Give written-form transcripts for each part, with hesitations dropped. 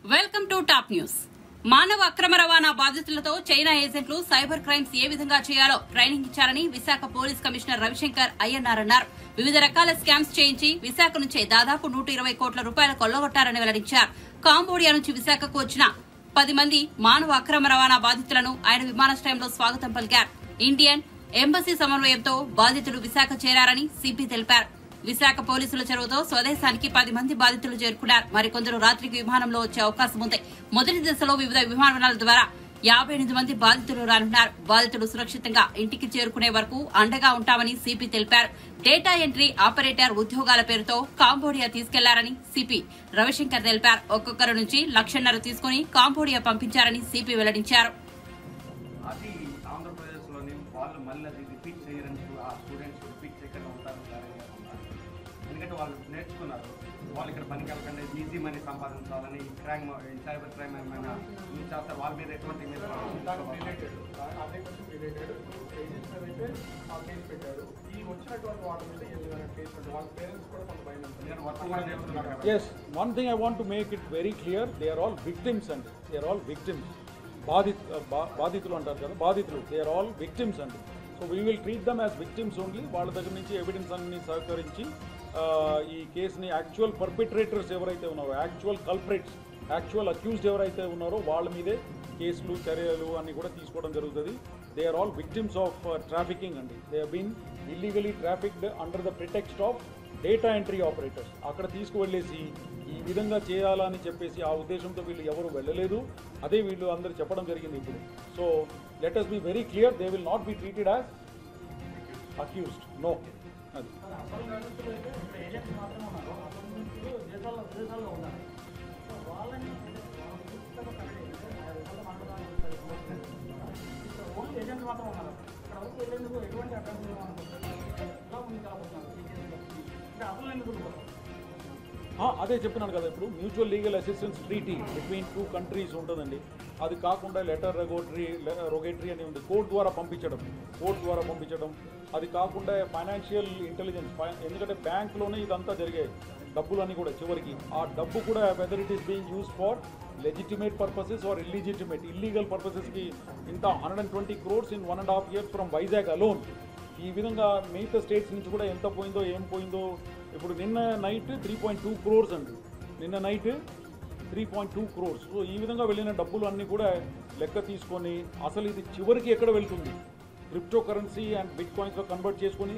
Welcome to top news. మానవ అక్రమ రవాణా బాధితులతో చైనా ఏజెంట్లు సైబర్ క్రైమ్స్ ఏ విధంగా చేయాలో ట్రైనింగ్ ఇచ్చారని విశాఖ పోలీస్ కమిషనర్ రవిశంకర్ అయ్యన్నార్ అన్నారు. వివిధ రకాల స్కామ్స్ చేయించి విశాఖ నుంచే దాదాపు 120 కోట్ల రూపాయలు కొల్లగొట్టారని వెల్లడించారు. కాంబోడియా నుంచి విశాఖకు వచ్చిన 10 మంది మానవ అక్రమ రవాణా బాధితులను ఆయన విమానాశ్రయంలో స్వాగతం పలికారు. ఇండియన్ ఎంబసీ సమన్వయంతో బాధితులు విశాఖ చేరారని సిపి తెలిపారు. విశాఖ పోలీసుల చొరవతో స్వదేశానికి 10 మంది బాధితులు చేరుకున్నారు. మరికొందరు రాత్రికి విమానంలో వచ్చే అవకాశం ఉంది. మొదటి దశలో వివిధ విమానాల ద్వారా 58 మంది బాధితులు రానున్నారు. బాధితులు సురక్షితంగా ఇంటికి చేరుకునే వరకు అండగా ఉంటామని సిపి తెలిపారు. డేటా ఎంట్రీ ఆపరేటర్ ఉద్యోగాల పేరుతో కాంబోడియా తీసుకెళ్లారని సిపి రవిశంకర్ తెలిపారు. ఒక్కొక్కరి నుంచి 1.5 లక్షలు తీసుకుని కాంబోడియా పంపించారని సిపి వెల్లడించారు. వాళ్ళు నేర్చుకున్నారు. వాళ్ళు ఇక్కడ పనికి వెళ్ళకుండా ఈజీ మనీ సంపాదించాలని సైబర్ క్రైమ్ ఏమైనా చేస్తారు. వాళ్ళ మీద ఎటువంటి Yes, one thing I want to make it very clear, they are all victims and they are all victims. బాధితులు అంటారు కదా, బాధితులు, they are all victims and so we will treat them as victims only. వాళ్ళ దగ్గర నుంచి evidence అన్ని సహకరించి ఈ కేసుని యాక్చువల్ పర్పిట్రేటర్స్ ఎవరైతే ఉన్నారో, యాక్చువల్ కల్ప్రిట్స్, యాక్చువల్ అక్యూజ్డ్ ఎవరైతే ఉన్నారో వాళ్ళ మీదే కేసులు చర్యలు అన్నీ కూడా తీసుకోవడం జరుగుతుంది. They are all victims of trafficking అండి. They have been illegally trafficked under the pretext of data entry operators. అక్కడ తీసుకువెళ్ళేసి ఈ విధంగా చేయాలని చెప్పేసి ఆ ఉద్దేశంతో వీళ్ళు ఎవరు వెళ్ళలేదు. అదే వీళ్ళు అందరూ చెప్పడం జరిగింది ఇప్పుడు. So let us be very clear, they will not be treated as accused. No. అది అదే చెప్పినాను కదా, ఇప్పుడు mutual legal assistance treaty between 2 countries ఉంటుందండి. అది కాకుండా లెటర్ రొగేటరీ అని ఉంది, కోర్టు ద్వారా పంపించడం. అది కాకుండా ఫైనాన్షియల్ ఇంటెలిజెన్స్, ఎందుకంటే బ్యాంక్లోనే ఇదంతా జరిగాయి డబ్బులన్నీ కూడా. చివరికి ఆ డబ్బు కూడా whether it is being use for legitimate purposes or illegal పర్పసెస్కి ఇంత 120 crores in 1.5 years from Vizag alone. ఈ విధంగా మిగతా స్టేట్స్ నుంచి కూడా ఎంత పోయిందో ఏం పోయిందో. ఇప్పుడు నిన్న నైట్ 3.2 crores అండి, నిన్న నైట్ 3.2 crores. సో ఈ విధంగా వెళ్ళిన డబ్బులు అన్నీ కూడా లెక్క తీసుకొని అసలు ఇది చివరికి ఎక్కడ వెళ్తుంది, క్రిప్టో కరెన్సీ అండ్ బిట్ కాయిన్స్లో కన్వర్ట్ చేసుకొని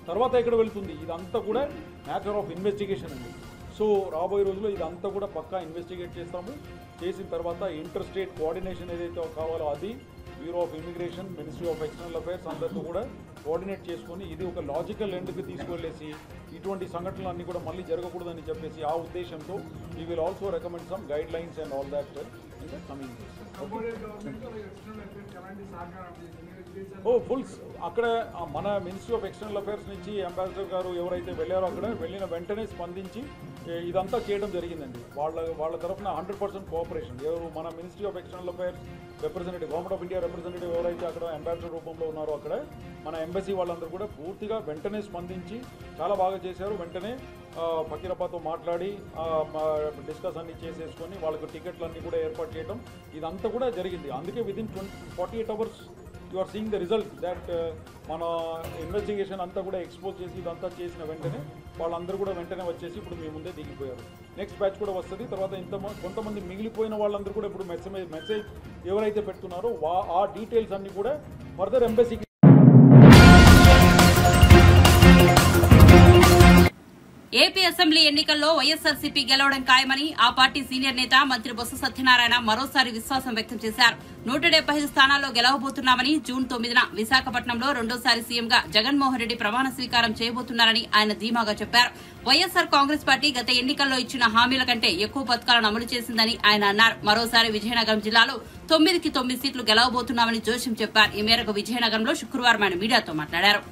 తర్వాత ఎక్కడ వెళ్తుంది, ఇదంతా కూడా మ్యాటర్ ఆఫ్ ఇన్వెస్టిగేషన్ అండి. సో రాబోయే రోజుల్లో ఇదంతా కూడా పక్కా ఇన్వెస్టిగేట్ చేస్తాము. చేసిన తర్వాత ఇంటర్ స్టేట్ కోఆర్డినేషన్ ఏదైతే కావాలో అది bureau of immigration, ministry of external affairs అందరితో కూడా కోఆర్డినేట్ చేసుకొని ఇది ఒక లాజికల్ ఎండ్కి తీసుకెళ్ళేసి ఇటువంటి సంఘటనలు అన్నీ కూడా మళ్ళీ జరగకూడదని చెప్పేసి ఆ ఉద్దేశంతో we will also recommend some guide lines and all that in the coming days. Full అక్కడ మన మినిస్ట్రీ ఆఫ్ ఎక్స్టర్నల్ అఫైర్స్ నుంచి అంబాసిడర్ గారు ఎవరైతే వెళ్ళారో అక్కడ వెళ్ళిన వెంటనే స్పందించి ఇదంతా చేయడం జరిగిందండి. వాళ్ళ తరఫున 100% కోఆపరేషన్. ఎవరు మన ministry of external affairs representative, government of India representative ఎవరైతే అక్కడ అంబాసిడర్ రూపంలో ఉన్నారో అక్కడ మన ఎంబసీ వాళ్ళందరూ కూడా పూర్తిగా వెంటనే స్పందించి చాలా బాగా చేశారు. వెంటనే ఫకీరప్పతో మాట్లాడి డిస్కస్ అన్ని చేసేసుకొని వాళ్ళకి టికెట్లు అన్నీ కూడా ఏర్పాటు చేయడం ఇదంతా కూడా జరిగింది. అందుకే within 48 hours you are seeing the result that మన ఇన్వెస్టిగేషన్ అంతా కూడా ఎక్స్పోజ్ చేసి ఇదంతా చేసిన వెంటనే వాళ్ళందరూ కూడా వెంటనే వచ్చేసి ఇప్పుడు మీ ముందే దిగిపోయారు. నెక్స్ట్ బ్యాచ్ కూడా వస్తుంది. తర్వాత కొంతమంది మిగిలిపోయిన వాళ్ళందరూ కూడా ఇప్పుడు మెసేజ్ ఎవరైతే పెడుతున్నారో ఆ డీటెయిల్స్ అన్నీ కూడా ఫర్దర్ ఎంబసీకి. ఏపీ అసెంబ్లీ ఎన్నికల్లో వైఎస్ఆర్సీపీ గెలవడం ఖాయమని ఆ పార్టీ సీనియర్ నేత మంత్రి బొత్స సత్యనారాయణ మరోసారి విశ్వాసం వ్యక్తం చేశారు. 175 స్థానాల్లో గెలవబోతున్నామని జూన్ 9న విశాఖపట్నంలో రెండోసారి సీఎంగా జగన్మోహన్ రెడ్డి ప్రమాణ స్వీకారం చేయబోతున్నారని ఆయన ధీమాగా చెప్పారు. వైఎస్ఆర్ కాంగ్రెస్ పార్టీ గత ఎన్నికల్లో ఇచ్చిన హామీల కంటే ఎక్కువ పథకాలను అమలు చేసిందని ఆయన అన్నారు. మరోసారి విజయనగరం జిల్లాలో 9కి 9 సీట్లు గెలవబోతున్నామని జోషం చెప్పారు. ఈ మేరకు విజయనగరంలో శుక్రవారం ఆయన మీడియాతో మాట్లాడారు.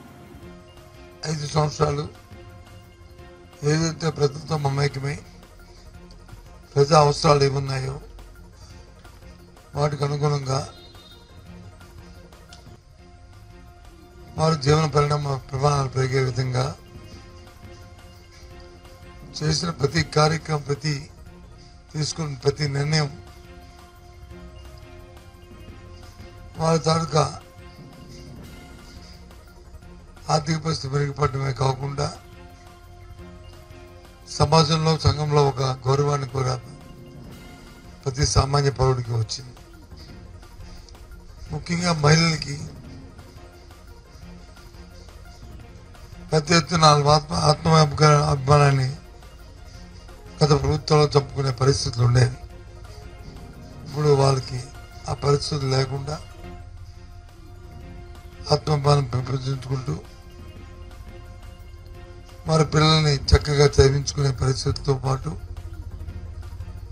5 సంవత్సరాలు ఏదైతే ప్రభుత్వం మమైకమై ప్రజా అవసరాలు ఏమున్నాయో వాటికి అనుగుణంగా వారి జీవన ప్రమాణాలు పెరిగే విధంగా చేసిన ప్రతి కార్యక్రమం, ప్రతి తీసుకున్న ప్రతి నిర్ణయం వాళ్ళ తాలూకా ఆర్థిక పరిస్థితి మెరుగుపడమే కాకుండా సమాజంలో సంఘంలో ఒక గౌరవాన్ని కూడా ప్రతి సామాన్య పౌరుడికి వచ్చింది. ముఖ్యంగా మహిళలకి పెద్ద ఎత్తున అభిమానాన్ని గత ప్రభుత్వంలో చంపుకునే పరిస్థితులు ఉండేవి. ఇప్పుడు వాళ్ళకి ఆ పరిస్థితులు లేకుండా ఆత్మాభిమానం పెంపొందించుకుంటూ వారి పిల్లల్ని చక్కగా చదివించుకునే పరిస్థితులతో పాటు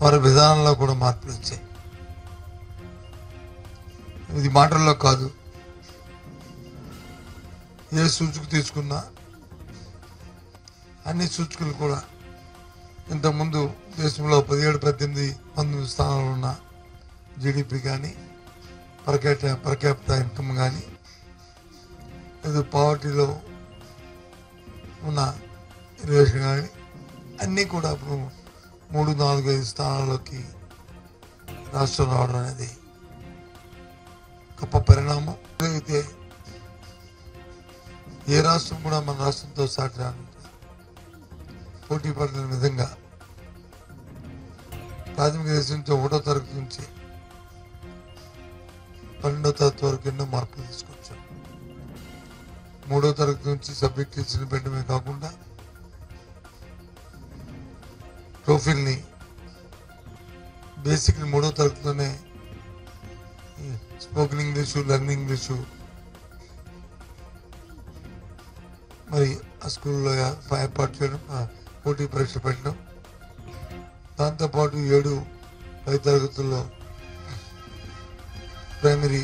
వారి విధానంలో కూడా మార్పులు వచ్చాయి. ఇది మాటల్లో కాదు, ఏ సూచిక తీసుకున్నా అన్ని సూచికలు కూడా ఇంతకుముందు దేశంలో 17-18 స్థానాలు ఉన్న జీడిపి కానీ పర్ క్యాపిటల్ ఇన్కమ్ కానీ లేదు పావర్టీలో ఉన్న రిలేషన్ కానీ అన్నీ కూడా ఇప్పుడు 3-4-5 స్థానాల్లోకి రాష్ట్రం రావడం అనేది గొప్ప పరిణామం. అయితే ఏ రాష్ట్రం కూడా మన రాష్ట్రంతో సాటి రాను పోటీ పడుతున్న విధంగా ప్రాథమిక దశ నుంచి 1వ తరగతి నుంచి 12వ తరగతి వరకు ఎన్నో మార్పులు తీసుకొచ్చాం. 3వ తరగతి నుంచి సబ్జెక్ట్ టీచర్ని పెట్టడమే కాకుండా ప్రొఫైల్ని బేసిక్ని 3వ తరగతిలోనే స్పోకెన్ ఇంగ్లీషు, లెర్నింగ్ ఇంగ్లీషు మరి ఆ స్కూల్లో ఏర్పాటు చేయడం, పోటీ పరీక్ష పెట్టడం, దాంతోపాటు 7-10 తరగతుల్లో ప్రైమరీ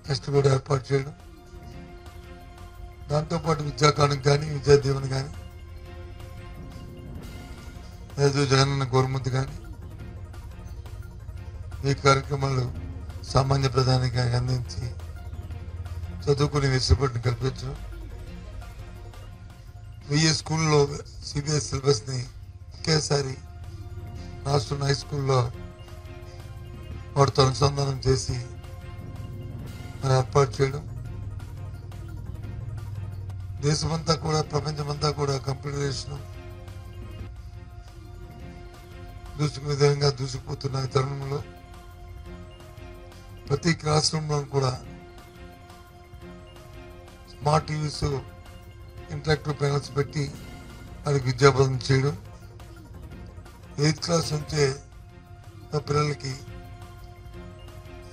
టెస్ట్ కూడా ఏర్పాటు చేయడం, దాంతోపాటు విద్యాకాలం కానీ విద్యాదీవెన కానీ లేదు జగనన్న గవర్నమెంట్ కానీ ఈ కార్యక్రమాలు సామాన్య ప్రధానికి అందించి చదువుకునే వెసులుబాటుని కల్పించడం, 1000 స్కూల్లో సిబిఎస్ సిలబస్ని ఒకేసారి రాష్ట్రం హై స్కూల్లో వాటితో అనుసంధానం చేసి మరి ఏర్పాటు చేయడం, దేశమంతా కూడా ప్రపంచమంతా కూడా కంప్యూటరైజేషన్ విధంగా దూసుకుపోతున్న ఈ తరుణంలో ప్రతి క్లాస్ రూమ్లో కూడా స్మార్ట్ టీవీస్, ఇంటరాక్టివ్ ప్యానల్స్ పెట్టి వారికి విద్యాబోధన చేయడం, 8th క్లాస్ నుంచే పిల్లలకి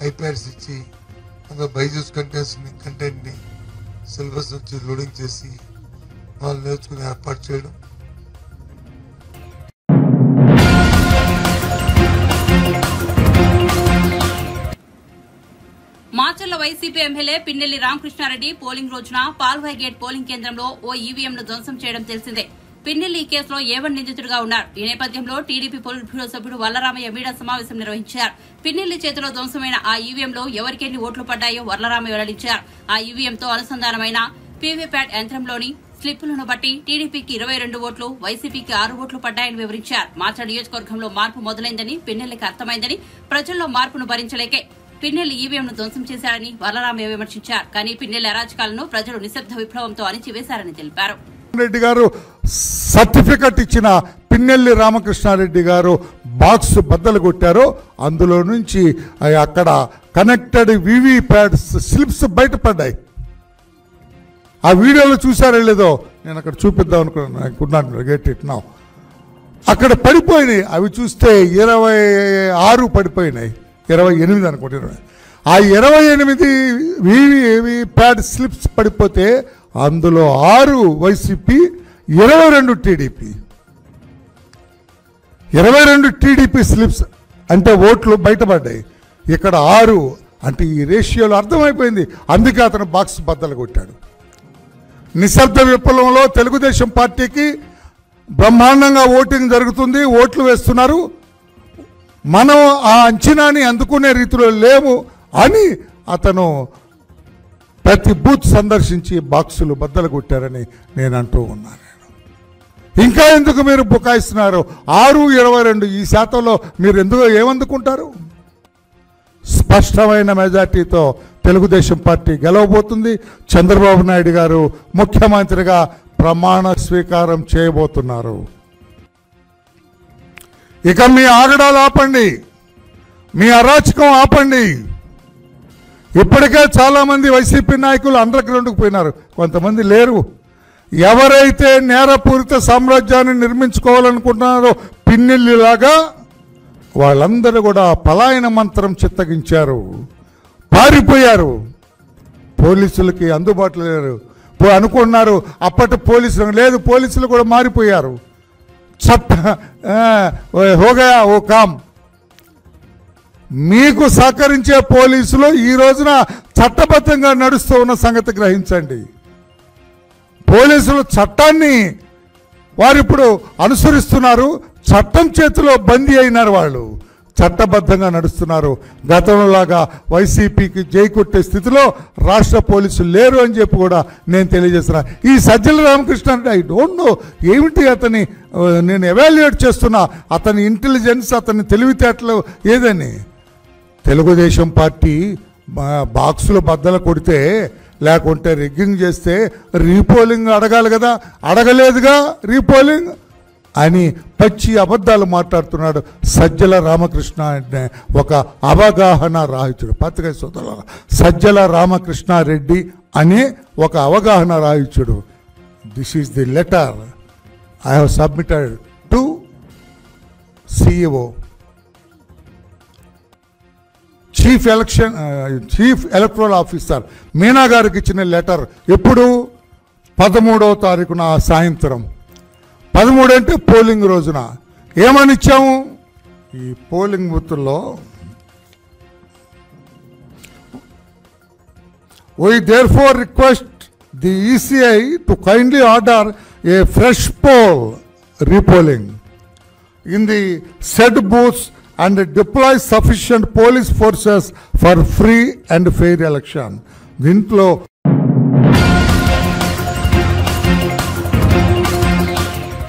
ఐప్యాడ్స్ ఇచ్చి అందులో బైజూస్ కంటెంట్ని సిలబస్ నుంచి లోడింగ్ చేసి వాళ్ళు నేర్చుకుని ఏర్పాటు చేయడం, Macherla YCP MLA Pinnelli Ramakrishna Reddy polling రోజున పాల్వాయి గేట్ పోలింగ్ కేంద్రంలో ఓ ఈవీఎంను ధ్వంసం చేయడం తెలిసిందే. పిన్నెల్లి ఈ కేసులో ఏవన్ నిందితుడిగా ఉన్నారు. ఈ నేపథ్యంలో టీడీపీ పొలిట్ బ్యూరో సభ్యుడు వల్లరామయ్య మీడియా సమావేశం నిర్వహించారు. పిన్నెల్లి చేతిలో ధ్వంసమైన ఆ ఈవీఎంలో ఎవరికెన్ని ఓట్లు పడ్డాయో వల్లరామయ్య వెల్లడించారు. ఆ ఈవీఎంతో అనుసంధానమైన పీవీప్యాట్ యంత్రంలోని స్లిప్పులను బట్టి టీడీపీకి 22 ఓట్లు, వైసీపీకి 6 ఓట్లు పడ్డాయని వివరించారు. మాచర్ల నియోజకవర్గంలో మార్పు మొదలైందని పిన్నెల్లికి అర్థమైందని, ప్రజల్లో మార్పును భరించలేకే పిన్నెల్లి ఈవీఎంను ధ్వంసం చేశారని వల్లరామయ్య విమర్శించారు. కానీ పిన్నెల్లి అరాచకాలను ప్రజలు నిశ్శబ్ద విప్లవంతో అణిచివేశారని తెలిపారు. రెడ్డి గారు సర్టిఫికెట్ ఇచ్చిన పిన్నెల్లి రామకృష్ణారెడ్డి గారు బాక్స్ బద్దలు కొట్టారో అందులో నుంచి అక్కడ కనెక్టెడ్ వీవీప్యాట్ స్లిప్స్ బయటపడ్డాయి. ఆ వీడియోలో చూసారో లేదో నేను అక్కడ చూపిద్దాం అనుకున్నాను. Get it now. అక్కడ పడిపోయినాయి. అవి చూస్తే 26 పడిపోయినాయి, 28 అనుకుంటున్నాను. ఆ 28 వీవీప్యాట్ స్లిప్స్ పడిపోతే అందులో 6 వైసీపీ, 22 టీడీపీ. 22 టీడీపీ స్లిప్స్ అంటే ఓట్లు బయటపడ్డాయి. ఇక్కడ 6 అంటే ఈ రేషియోలో అర్థమైపోయింది. అందుకే అతను బాక్స్ బద్దలు కొట్టాడు. నిశ్శబ్ద విప్లవంలో తెలుగుదేశం పార్టీకి బ్రహ్మాండంగా ఓటింగ్ జరుగుతుంది, ఓట్లు వేస్తున్నారు. మనం ఆ అంచనాని అందుకునే రీతిలో లేము అని అతను ప్రతి బూత్ సందర్శించి బాక్సులు బద్దలు కొట్టారని నేను అంటూ ఉన్నాను. ఇంకా ఎందుకు మీరు బుకాయిస్తున్నారు? 6-22 ఈ శాతంలో మీరు ఎందుకు ఏమందుకుంటారు? స్పష్టమైన మెజార్టీతో తెలుగుదేశం పార్టీ గెలవబోతుంది. చంద్రబాబు నాయుడు గారు ముఖ్యమంత్రిగా ప్రమాణ స్వీకారం చేయబోతున్నారు. ఇక మీ ఆగడాలు ఆపండి, మీ అరాచకం ఆపండి. ఇప్పటికే చాలామంది వైసీపీ నాయకులు అండర్ గ్రౌండ్కి పోయినారు, కొంతమంది లేరు. ఎవరైతే నేరపూరిత సామ్రాజ్యాన్ని నిర్మించుకోవాలనుకుంటున్నారో పిన్నెల్లిలాగా వాళ్ళందరూ కూడా పలాయన మంత్రం చిత్తగించారు, పారిపోయారు. పోలీసులకి అందుబాటులో లేరు అనుకున్నారు. అప్పటి పోలీసులు లేదు, పోలీసులు కూడా మారిపోయారు. హోగయా ఓ కామ్. మీకు సహకరించే పోలీసులు ఈ రోజున చట్టబద్ధంగా నడుస్తూ ఉన్న సంగతి గ్రహించండి. పోలీసులు చట్టాన్ని వారిప్పుడు అనుసరిస్తున్నారు, చట్టం చేతిలో బందీ అయినారు, వాళ్ళు చట్టబద్ధంగా నడుస్తున్నారు. గతంలోలాగా వైసీపీకి జై కొట్టే స్థితిలో రాష్ట్ర పోలీసులు లేరు అని చెప్పి కూడా నేను తెలియజేస్తున్నా. ఈ సజ్జల రామకృష్ణ అంటే ఐ డోంట్ నో ఏమిటి అతని, నేను ఎవాల్యుయేట్ చేస్తున్నా అతని ఇంటెలిజెన్స్, అతని తెలివితేటలు ఏదని. తెలుగుదేశం పార్టీ బాక్సులు బద్దలు కొడితే లేకుంటే రిగ్గింగ్ చేస్తే రీపోలింగ్ అడగాలి కదా, అడగలేదుగా రీపోలింగ్ అని పచ్చి అబద్ధాలు మాట్లాడుతున్నాడు సజ్జల రామకృష్ణ అంటే ఒక అవగాహన రాహిత్యుడు. పత్రికా సోదరుల సజ్జల రామకృష్ణారెడ్డి అనే ఒక అవగాహన రాహిత్యుడు. This is the letter I have submitted to CEO, chief electoral officer Meena గారికి ఇచ్చిన లెటర్. ఎప్పుడు? 13వ తారీఖున సాయంత్రం. 13 అంటే పోలింగ్ రోజున. ఏమని ఇచ్చాము? ఈ పోలింగ్ బూత్లో we therefore request the ECI to kindly order a fresh poll repolling in the said booths and deploy sufficient police forces for free and fair election. దీంట్లో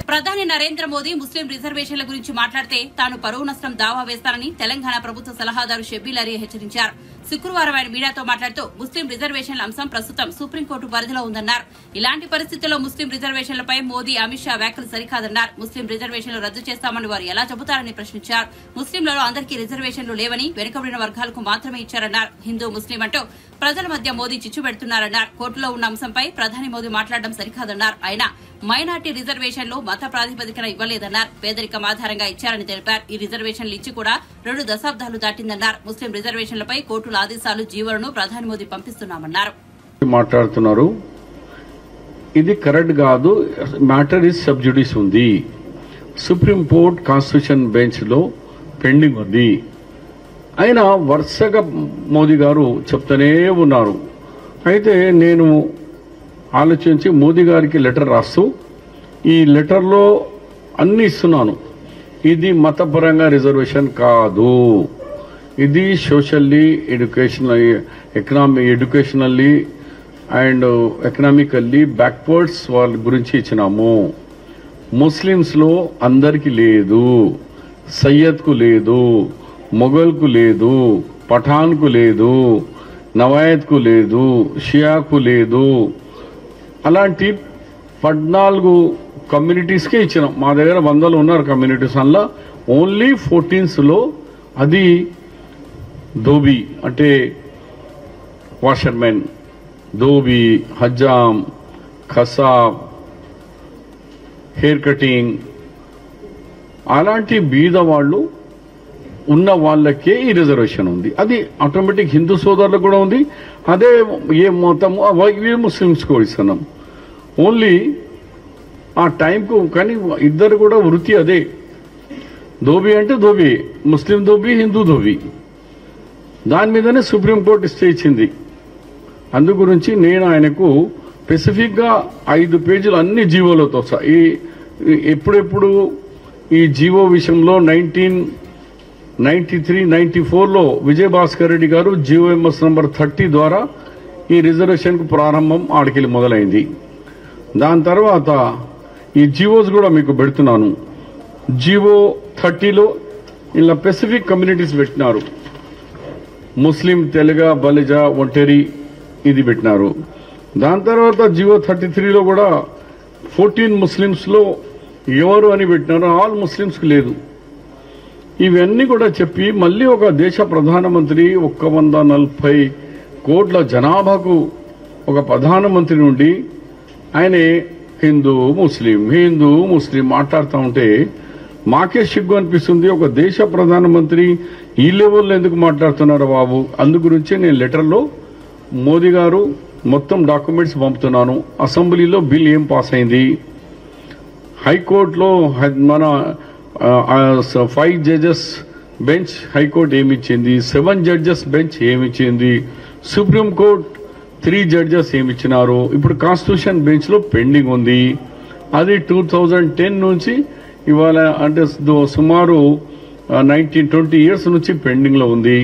ప్రధాని నరేంద్ర మోదీ ముస్లిం రిజర్వేషన్ల గురించి మాట్లాడితే తాను పరువు నష్టం దావా వేస్తానని తెలంగాణ ప్రభుత్వ సలహాదారు షబ్బీల్ అలీ హెచ్చరించారు. శుక్రవారం ఆయన మీడియాతో మాట్లాడుతూ ముస్లిం రిజర్వేషన్ల అంశం ప్రస్తుతం సుప్రీంకోర్టు పరిధిలో ఉందన్నారు. ఇలాంటి పరిస్థితుల్లో ముస్లిం రిజర్వేషన్లపై మోదీ, అమిత్ షా వ్యాఖ్యలు సరికాదన్నారు. ముస్లిం రిజర్వేషన్లు రద్దు చేస్తామని వారు ఎలా చెబుతారని ప్రశ్నించారు. ముస్లింలలో అందరికీ రిజర్వేషన్లు లేవని, వెనుకబడిన వర్గాలకు మాత్రమే ఇచ్చారన్నారు. హిందూ, ముస్లిం అంటూ ప్రజల మధ్య మోదీ చిచ్చు పెడుతున్నారన్నారు. కోర్టులో ఉన్న అంశంపై ప్రధాని మోదీ మాట్లాడడం సరికాదన్నారు. ఆయన మైనార్టీ రిజర్వేషన్లు మత ప్రాతిపదికన ఇవ్వలేదన్నారు. పేదరికం ఆధారంగా ఇచ్చారని తెలిపారు. ఈ రిజర్వేషన్లు ఇచ్చి కూడా 2 దశాబ్దాలు దాటిందన్నారు. ముస్లిం రిజర్వేషన్లపై కోర్టుల ఆదేశాలు, జీవోలను ప్రధాని మోదీ పంపిస్తున్నామన్నారు. మాట్లాడుతున్నారు, ఇది కరెక్ట్ కాదు. మ్యాటర్ ఇస్ సబ్జుడిస్ ఉంది. సుప్రీం కోర్ట్ కాన్స్టిట్యూషన్ బెంచ్ లో పెండింగ్ ఉంది. అయినా వరుసగా మోదీ గారు చెప్తూనే ఉన్నారు. అయితే నేను ఆలోచించి మోదీ గారికి లెటర్ రాస్తూ ఈ లెటర్లో అన్ని ఇస్తున్నాను. ఇది మతపరంగా రిజర్వేషన్ కాదు, ఇది socially, educationally and economically backwards వాళ్ళ గురించి ఇచ్చినాము. ముస్లిమ్స్లో అందరికీ లేదు, సయ్యద్కు లేదు, మొఘల్కు లేదు, పఠాన్కు లేదు, నవాయత్కు లేదు, షియాకు లేదు. అలాంటి 14 కమ్యూనిటీస్కే ఇచ్చినాం. మా దగ్గర 100 ఉన్నారు కమ్యూనిటీస్. అందులో ఓన్లీ 14లో అది ధోబీ అంటే వాషర్మెన్, ధోబీ, హజ్జాం, ఖసాబ్, హెయిర్ కటింగ్, అలాంటి బీద వాళ్ళు ఉన్న వాళ్ళకే ఈ రిజర్వేషన్ ఉంది. అది ఆటోమేటిక్ హిందూ సోదరులకు కూడా ఉంది. అదే ఏ మొత్తము ఏ ముస్లిమ్స్ కూడా ఇస్తున్నాం ఓన్లీ ఆ టైంకు. కానీ ఇద్దరు కూడా వృత్తి అదే, ధోబీ అంటే ధోబీ, ముస్లిం ధోబీ, హిందూ ధోబీ. దాని మీదనే సుప్రీంకోర్టు స్టే ఇచ్చింది. అందు గురించి నేను ఆయనకు స్పెసిఫిక్గా 5 పేజీలు అన్ని జీవోలతో ఈ ఎప్పుడెప్పుడు ఈ జీవో విషయంలో 1993-94లో విజయభాస్కర్ రెడ్డి గారు జీవోఎంఎస్ నంబర్ 30 ద్వారా ఈ రిజర్వేషన్కు ప్రారంభం ఆడికెళ్ళి మొదలైంది. దాని తర్వాత ఈ జీవోస్ కూడా మీకు పెడుతున్నాను. జీవో 30లో ఇలా పెసిఫిక్ కమ్యూనిటీస్ పెట్టినారు. ముస్లిం, తెలగ, బలిజ, ఒంటరి ఇది పెట్టినారు. దాని తర్వాత జీవో 33లో కూడా 14 ముస్లిమ్స్లో ఎవరు అని పెట్టినారు, ఆల్ ముస్లిమ్స్కి లేదు. ఇవన్నీ కూడా చెప్పి మళ్ళీ ఒక దేశ ప్రధానమంత్రి 140 కోట్ల జనాభాకు ఒక ప్రధానమంత్రి నుండి ఆయన హిందూ ముస్లిం మాట్లాడుతూ ఉంటే మాకే సిగ్గు అనిపిస్తుంది. ఒక దేశ ప్రధానమంత్రి ఈ లెవెల్లో ఎందుకు మాట్లాడుతున్నారు బాబు? అందు గురించి నేను లెటర్లో మోదీ గారు మొత్తం డాక్యుమెంట్స్ పంపుతున్నాను. అసెంబ్లీలో బిల్ ఏం పాస్ అయింది, హైకోర్టులో మన 5 జడ్జెస్ బెంచ్ హైకోర్టు ఏమిచ్చింది, 7 జడ్జెస్ బెంచ్ ఏమిచ్చింది, సుప్రీంకోర్టు 3 జడ్జెస్ ఏమిచ్చినారు. ఇప్పుడు కాన్స్టిట్యూషన్ బెంచ్లో పెండింగ్ ఉంది. అది 2010 నుంచి ఇవాళ అంటే సుమారు 19-20 ఇయర్స్ నుంచి పెండింగ్లో ఉంది.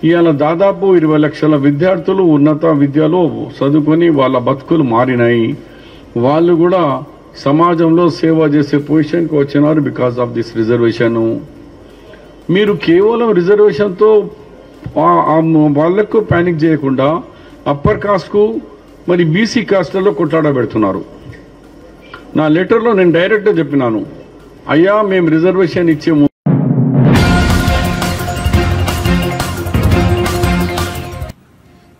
ఇవాళ దాదాపు 20 లక్షల విద్యార్థులు ఉన్నత విద్యలో చదువుకొని వాళ్ళ బతుకులు మారినాయి. వాళ్ళు కూడా సమాజంలో సేవ చేసే పొజిషన్కి వచ్చినారు బికాస్ ఆఫ్ దిస్ రిజర్వేషన్. మీరు కేవలం రిజర్వేషన్తో వాళ్లకు ప్యానిక్ చేయకుండా అప్పర్ కాస్ట్కు మరి బీసీ కాస్ట్లలో కొట్లాడబెడుతున్నారు. నా లెటర్లో నేను డైరెక్ట్గా చెప్పినాను, అయ్యా మేము రిజర్వేషన్ ఇచ్చేము.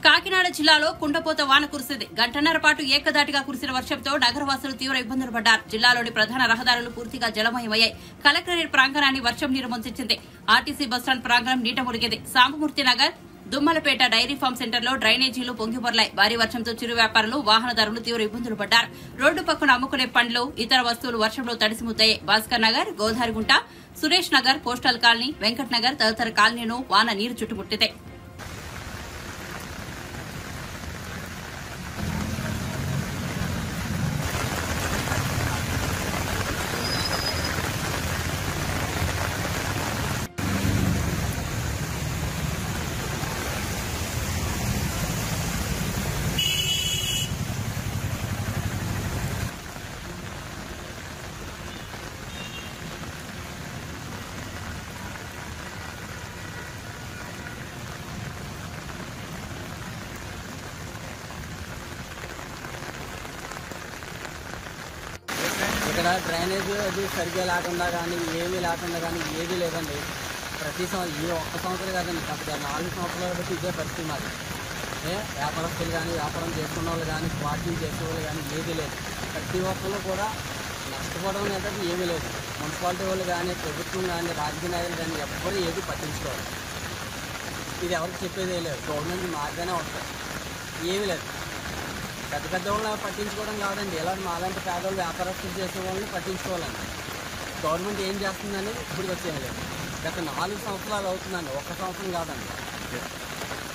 కాకినాడ జిల్లాలో కుండపోత వాన కురిసింది. గంటన్నర పాటు ఏకదాటిగా కురిసిన వర్షంతో నగరవాసులు తీవ్ర ఇబ్బందులు పడ్డారు. జిల్లాలోని ప్రధాన రహదారులు పూర్తిగా జలమయమయ్యాయి. కలెక్టరేట్ ప్రాంగణాన్ని వర్షం నీరు ముంచెత్తింది. ఆర్టీసీ బస్టాండ్ ప్రాంగణం నీట మునిగింది. సాంబమూర్తి నగర్, దుమ్మలపేట డైరీ ఫామ్ సెంటర్లో డ్రైనేజీలు పొంగిపొర్లాయి. భారీ వర్షంతో చిరు వ్యాపారులు, వాహనదారులు తీవ్ర ఇబ్బందులు పడ్డారు. రోడ్డు పక్కన అమ్ముకునే పండ్లు, ఇతర వస్తువులు వర్షంలో తడిసిముద్దాయి. భాస్కర్ నగర్, గోదారిగుంట, సురేష్ నగర్, పోస్టల్ కాలనీ, వెంకట్ నగర్ తదితర కాలనీను వాన నీరు చుట్టుముట్టింది. ఇక్కడ డ్రైనేజ్ అది సరిగ్గా లేకుండా కానీ ఏమీ లేకుండా కానీ ఏదీ లేదండి. ప్రతి ఈ ఒక్క సంవత్సరం కాదండి, గత 4 సంవత్సరాలు బట్టి ఇదే పరిస్థితి మాది. వ్యాపారస్తులు కానీ, వ్యాపారం చేసుకున్న వాళ్ళు కానీ, వాకింగ్ చేసేవాళ్ళు కానీ ఏదీ లేదు. ప్రతి ఒక్కళ్ళు కూడా నష్టపోవడం అనేది ఏమీ లేదు. మున్సిపాలిటీ వాళ్ళు కానీ, ప్రభుత్వం కానీ, రాజకీయ నాయకులు కానీ ఎవ్వరూ ఏది పట్టించుకోవాలి. ఇది ఎవరికి చెప్పేదే లేదు. గవర్నమెంట్ మార్గానే వస్తుంది, ఏమీ లేదు. పెద్ద పెద్ద వాళ్ళని పట్టించుకోవడం కాదండి, ఇలా మాలాంటి పేదవాళ్ళు వ్యాపారస్తులు చేసే వాళ్ళని పట్టించుకోవాలండి. గవర్నమెంట్ ఏం చేస్తుందని ఇప్పుడు వచ్చేయలేదు. గత 4 సంవత్సరాలు అవుతుందండి, 1 సంవత్సరం కాదండి.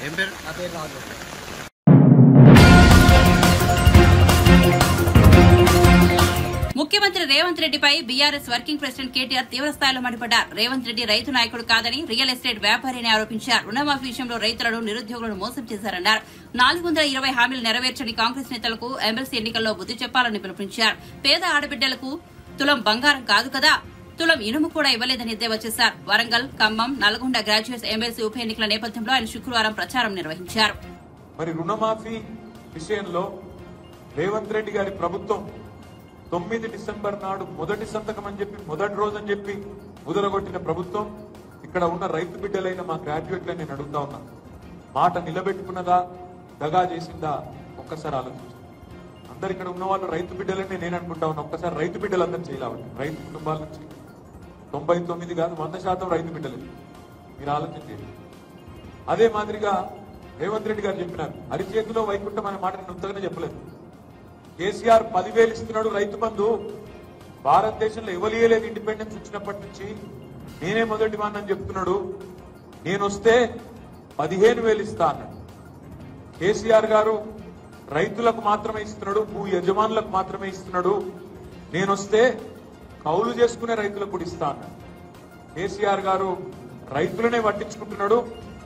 ఏం పేరు? నా పేరు రాజు. ముఖ్యమంత్రి రేవంత్ రెడ్డిపై బీఆర్ఎస్ వర్కింగ్ ప్రెసిడెంట్ కేటీఆర్ తీవ్రస్థాయిలో మండిపడ్డారు. రేవంత్ రెడ్డి రైతు నాయకుడు కాదని, రియల్ ఎస్టేట్ వ్యాపారిని ఆరోపించారు. రుణమాఫీ విషయంలో రైతులను, నిరుద్యోగులను మోసం చేశారన్నారు. 420 హామీలు నెరవేర్చని కాంగ్రెస్ నేతలకు ఎమ్మెల్సీ ఎన్నికల్లో బుద్ది చెప్పాలని పిలుపునిచ్చారు. పేద ఆడబిడ్డలకు తులం బంగారం కాదు కదా, తులం ఇనుము కూడా ఇవ్వలేదని ఎద్దేవా చేశారు. వరంగల్, ఖమ్మం, నల్గొండ గ్రాడ్యుయేట్స్ ఎమ్మెల్సీ ఉప ఎన్నికల నేపథ్యంలో ఆయన శుక్రవారం ప్రచారం నిర్వహించారు. మరి రుణమాఫీ విషయంలో రేవంత్ రెడ్డి గారి ప్రభుత్వం 9 డిసెంబర్ నాడు మొదటి సంతకం అని చెప్పి, మొదటి రోజు అని చెప్పి ముదరగొట్టిన ప్రభుత్వం ఇక్కడ ఉన్న రైతు బిడ్డలైన మా గ్రాడ్యుయేట్లని నేను అడుగుతా ఉన్నా, మాట నిలబెట్టుకున్నదా, దగా చేసిందా? ఒక్కసారి ఆలోచించు. అందరు ఇక్కడ ఉన్న వాళ్ళు రైతు బిడ్డలని నేను అనుకుంటా ఉన్నా. ఒక్కసారి రైతు బిడ్డలందరూ చేయాలి. రైతు కుటుంబాల నుంచి 99 కాదు 100% రైతు బిడ్డలు. మీరు ఆలోచించండి. అదే మాదిరిగా రేవంత్ రెడ్డి గారు చెప్పినారు, అరిచేతిలో వైకుంఠం అనే మాట నేను ఉత్తగానే చెప్పలేదు. కేసీఆర్ 10,000 ఇస్తున్నాడు రైతు బంధు. భారతదేశంలో ఇవ్వలేదు, ఇండిపెండెన్స్ వచ్చినప్పటి నుంచి నేనే మొదటి వాడిని అని చెప్తున్నాడు. నేను వస్తే 15,000 ఇస్తా అన్నాడు. కేసీఆర్ గారు రైతులకు మాత్రమే ఇస్తున్నాడు, భూ యజమానులకు మాత్రమే ఇస్తున్నాడు. నేను వస్తే కౌలు చేసుకునే రైతులకు కూడా ఇస్తా అన్నాడు. కేసీఆర్ గారు రైతులనే పట్టించుకుంటున్నాడు,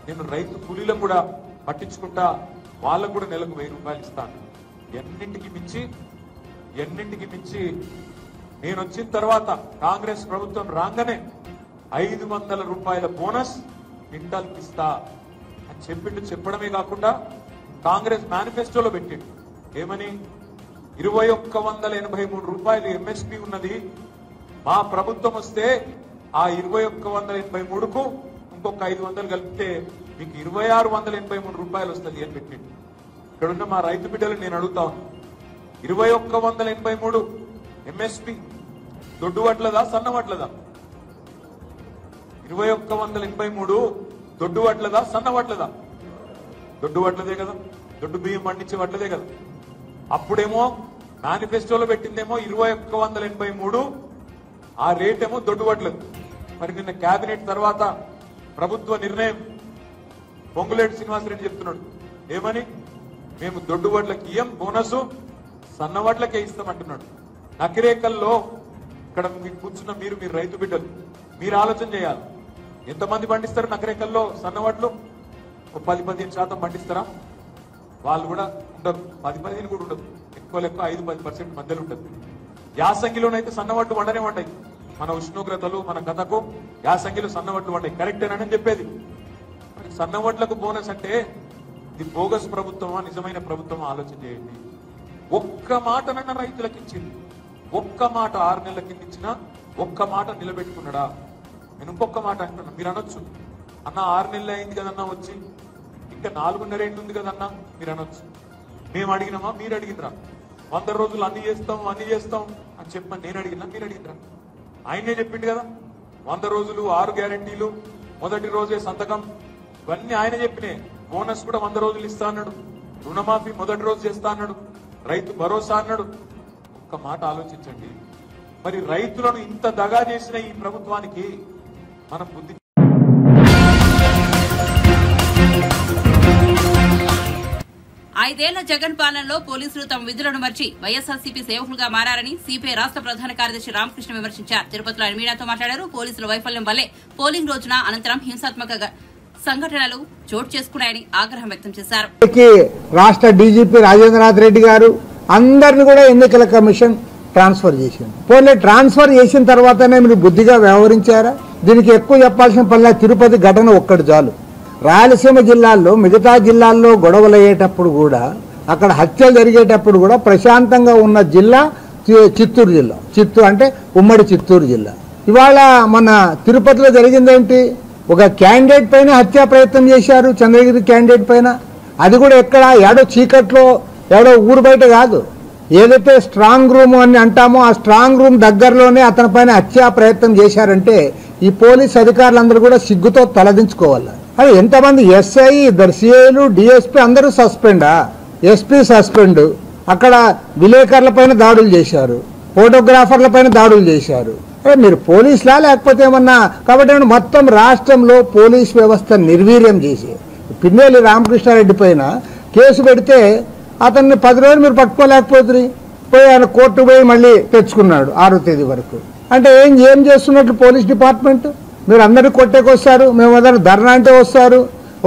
నేను రైతు కూలీలకు కూడా పట్టించుకుంటా, వాళ్ళకు కూడా నెలకు 1000 రూపాయలు ఇస్తాను. ఎన్నింటికి మించి ఎన్నింటికి మించి నేను వచ్చిన తర్వాత కాంగ్రెస్ ప్రభుత్వం రాగానే 500 రూపాయల బోనస్ క్వింటాల్కి ఇస్తా అని చెప్పడమే కాకుండా కాంగ్రెస్ మేనిఫెస్టోలో పెట్టిండు. ఏమని? 2183 రూపాయలు ఎంఎస్పీ ఉన్నది, మా ప్రభుత్వం వస్తే ఆ 2183కు ఇంకొక 500 కలిపితే మీకు 2683 రూపాయలు వస్తుంది అని పెట్టిండు. ఇక్కడున్న మా రైతు బిడ్డలు నేను అడుగుతా ఉన్నా, 2183 ఎంఎస్పీ దొడ్డు వడ్లదా సన్న వడ్లదా? 2183 దొడ్డు వడ్లదా సన్న వడ్లదా? దొడ్డు వడ్లదే కదా, దొడ్డు బియ్యం పండించే వడ్లదే కదా. అప్పుడేమో మేనిఫెస్టోలో పెట్టిందేమో 2183, ఆ రేట్ ఏమో దొడ్డు వడ్లది. మరి నిన్న కేబినెట్ తర్వాత ప్రభుత్వ నిర్ణయం, పొంగులేటి శ్రీనివాసరెడ్డి చెప్తున్నాడు ఏమని? మేము దొడ్డు వడ్లకి ఇయ్యం బోనస్, సన్న వడ్లకే ఇస్తామంటున్నాడు. నకిరేకల్లో ఇక్కడ మీకు కూర్చున్న మీరు రైతు బిడ్డలు, మీరు ఆలోచన చేయాలి. ఎంతమంది పండిస్తారు నకిరేకల్లో సన్న వడ్లు? 10-15% పండిస్తారా? వాళ్ళు కూడా ఉండరు, 10-15 కూడా ఉండదు, ఎక్కువ 5-10% మధ్యలో ఉంటుంది. యాసంగిలోనైతే సన్నవడ్లు వండనే వండాయి. మన ఉష్ణోగ్రతలు మన గతకు యాసంగిలో సన్నవడ్లు వండాయి. కరెక్టేనని చెప్పేది. మరి సన్నవడ్లకు బోనస్ అంటే ఇది బోగస్ ప్రభుత్వమా నిజమైన ప్రభుత్వమా ఆలోచన చేయండి. ఒక్క మాటనన్న రైతులకు ఇచ్చింది, ఒక్క మాట 6 నెలల కింద ఇచ్చినా ఒక్క మాట నిలబెట్టుకున్నాడా? నేను ఇంకొక మాట అంటున్నా, మీరు అనొచ్చు అన్న 6 నెలలు అయింది కదన్నా వచ్చి, ఇంకా 4.5 ఏళ్ళు ఉంది కదన్నా మీరు అనొచ్చు. మేము అడిగినామా మీరు అడిగినరా? 100 రోజులు అన్ని చేస్తాం అని చెప్పమని నేను అడిగినా మీరు అడిగినరా? ఆయనే చెప్పిండు కదా, 100 రోజులు 6 గ్యారెంటీలు, మొదటి రోజే సంతకం, ఇవన్నీ ఆయన చెప్పినాయి. బోనస్ కూడా 100 రోజులు ఇస్తా అన్నాడు, రుణమాఫీ మొదటి రోజు చేస్తా అన్నాడు, రైతు భరోసా అన్నాడు. ఒక్క మాట ఆలోచించండి. మరి రైతులను ఇంత దగా చేసిన ఈ ప్రభుత్వానికి మనం బుద్ధి ఐదేళ్ల జగన్ పాలనలో పోలీసులు తమ విధులను మర్చి వైఎస్ఆర్సీపీ సేవకులుగా మారారని సిపిఐ రాష్ట్ర ప్రధాన కార్యదర్శి రామకృష్ణ విమర్శించారు. తిరుపతిలో ఆయన మీడియాతో మాట్లాడారు. పోలీసుల వైఫల్యం వల్లే పోలింగ్ రోజున అనంతరం హింసాత్మక సంఘటనలు చోటు చేసుకున్నాయని ఆగ్రహం వ్యక్తం చేశారు. రాష్ట్ర డీజీపీ రాజేంద్రనాథ్ రెడ్డి గారు అందరిని కూడా ఎన్నికల కమిషన్ ట్రాన్స్ఫర్ చేసింది. పోలే ట్రాన్స్ఫర్ చేసిన తర్వాతనే మీరు బుద్ధిగా వ్యవహరించారా? దీనికి ఎక్కువ చెప్పాల్సిన పనిలా తిరుపతి ఘటన ఒక్కటి చాలు. రాయలసీమ జిల్లాల్లో మిగతా జిల్లాల్లో గొడవలు అయ్యేటప్పుడు కూడా, అక్కడ హత్యలు జరిగేటప్పుడు కూడా ప్రశాంతంగా ఉన్న జిల్లా చిత్తూరు జిల్లా. చిత్తూరు అంటే ఉమ్మడి చిత్తూరు జిల్లా. ఇవాళ మన తిరుపతిలో జరిగిందేంటి? ఒక క్యాండిడేట్ పైన హత్యా ప్రయత్నం చేశారు, చంద్రగిరి క్యాండిడేట్ పైన. అది కూడా ఎక్కడ? ఏడో చీకట్లో, ఏడో ఊరు బయట కాదు. ఏదైతే స్ట్రాంగ్ రూమ్ అని అంటామో ఆ స్ట్రాంగ్ రూమ్ దగ్గరలోనే అతని పైన హత్యా ప్రయత్నం చేశారంటే ఈ పోలీస్ అధికారులందరూ కూడా సిగ్గుతో తలదించుకోవాలి. అది ఎంతమంది ఎస్ఐ, 2 సిఐలు, డిఎస్పీ అందరూ సస్పెండా? SP suspend. అక్కడ విలేకరుల పైన దాడులు చేశారు, ఫోటోగ్రాఫర్ల పైన దాడులు చేశారు. మీరు పోలీసులా లేకపోతే ఏమన్నా? కాబట్టి మొత్తం రాష్ట్రంలో పోలీస్ వ్యవస్థ నిర్వీర్యం చేసి పిన్నెల్లి రామకృష్ణారెడ్డి పైన కేసు పెడితే అతన్ని 10 రోజులు మీరు పట్టుకోలేకపోతుంది. పోయి ఆయన కోర్టు పోయి మళ్ళీ తెచ్చుకున్నాడు 6వ తేదీ వరకు. అంటే ఏం చేస్తున్నట్లు పోలీస్ డిపార్ట్మెంట్? మీరు అందరినీ కొట్టేకొస్తారు, మేము ఏదైనా ధర్నా అంటే వస్తారు,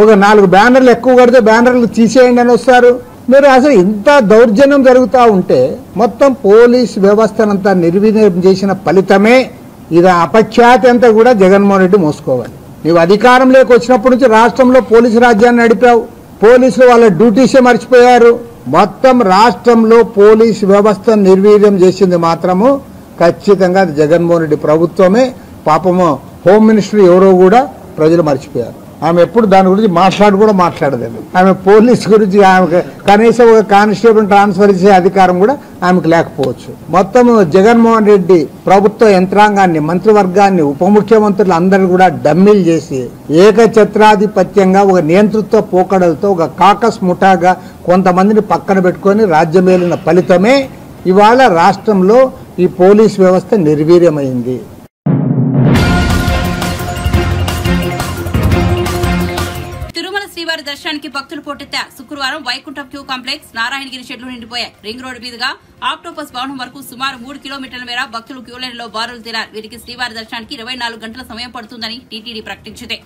ఒక 4 బ్యానర్లు ఎక్కువ కడితే బ్యానర్లు తీసేయండి అని వస్తారు. మీరు అసలు ఇంత దౌర్జన్యం జరుగుతూ ఉంటే మొత్తం పోలీస్ వ్యవస్థనంతా నిర్వీర్యం చేసిన ఫలితమే ఇది. అపఖ్యాతి అంతా కూడా జగన్మోహన్ రెడ్డి మోసుకోవాలి. నీవు అధికారంలోకి వచ్చినప్పటి నుంచి రాష్ట్రంలో పోలీసు రాజ్యాన్ని నడిపావు. పోలీసులు వాళ్ళ డ్యూటీసే మర్చిపోయారు. మొత్తం రాష్ట్రంలో పోలీసు వ్యవస్థ నిర్వీర్యం చేసింది మాత్రము ఖచ్చితంగా అది జగన్మోహన్ రెడ్డి ప్రభుత్వమే. పాపము హోమ్ మినిస్టర్ ఎవరో కూడా ప్రజలు మర్చిపోయారు. ఆమె ఎప్పుడు దాని గురించి మాట్లాడలేదు. ఆమె పోలీస్ గురించి ఆమెకు కనీసం ఒక కానిస్టేబుల్ ట్రాన్స్ఫర్ చేసే అధికారం కూడా ఆమెకు లేకపోవచ్చు. మొత్తం జగన్మోహన్ రెడ్డి ప్రభుత్వ యంత్రాంగాన్ని, మంత్రివర్గాన్ని, ఉప ముఖ్యమంత్రులు అందరూ కూడా డమ్మీలు చేసి ఏకఛత్రాధిపత్యంగా ఒక నియంతృత్వ పోకడలతో ఒక కాకస్ ముఠాగా కొంతమందిని పక్కన పెట్టుకొని రాజ్యమేలిన ఫలితమే ఇవాళ రాష్ట్రంలో ఈ పోలీస్ వ్యవస్థ నిర్వీర్యమైంది. శ్రీవారి దర్శనానికి భక్తులు పోటెత్తారు. శుక్రవారం వైకుంఠం క్యూ కాంప్లెక్స్, నారాయణగిరి షెడ్లు నిండిపోయాయి. రింగ్ రోడ్డు మీదుగా ఆక్టోపస్ భవనం వరకు సుమారు 3 కిలోమీటర్ల మేర భక్తులు క్యూలైన్లో బారులు తీరారు. వీరికి శ్రీవారి దర్శనానికి 24 గంటల సమయం పడుతుందని టీటీడీ ప్రకటించింది.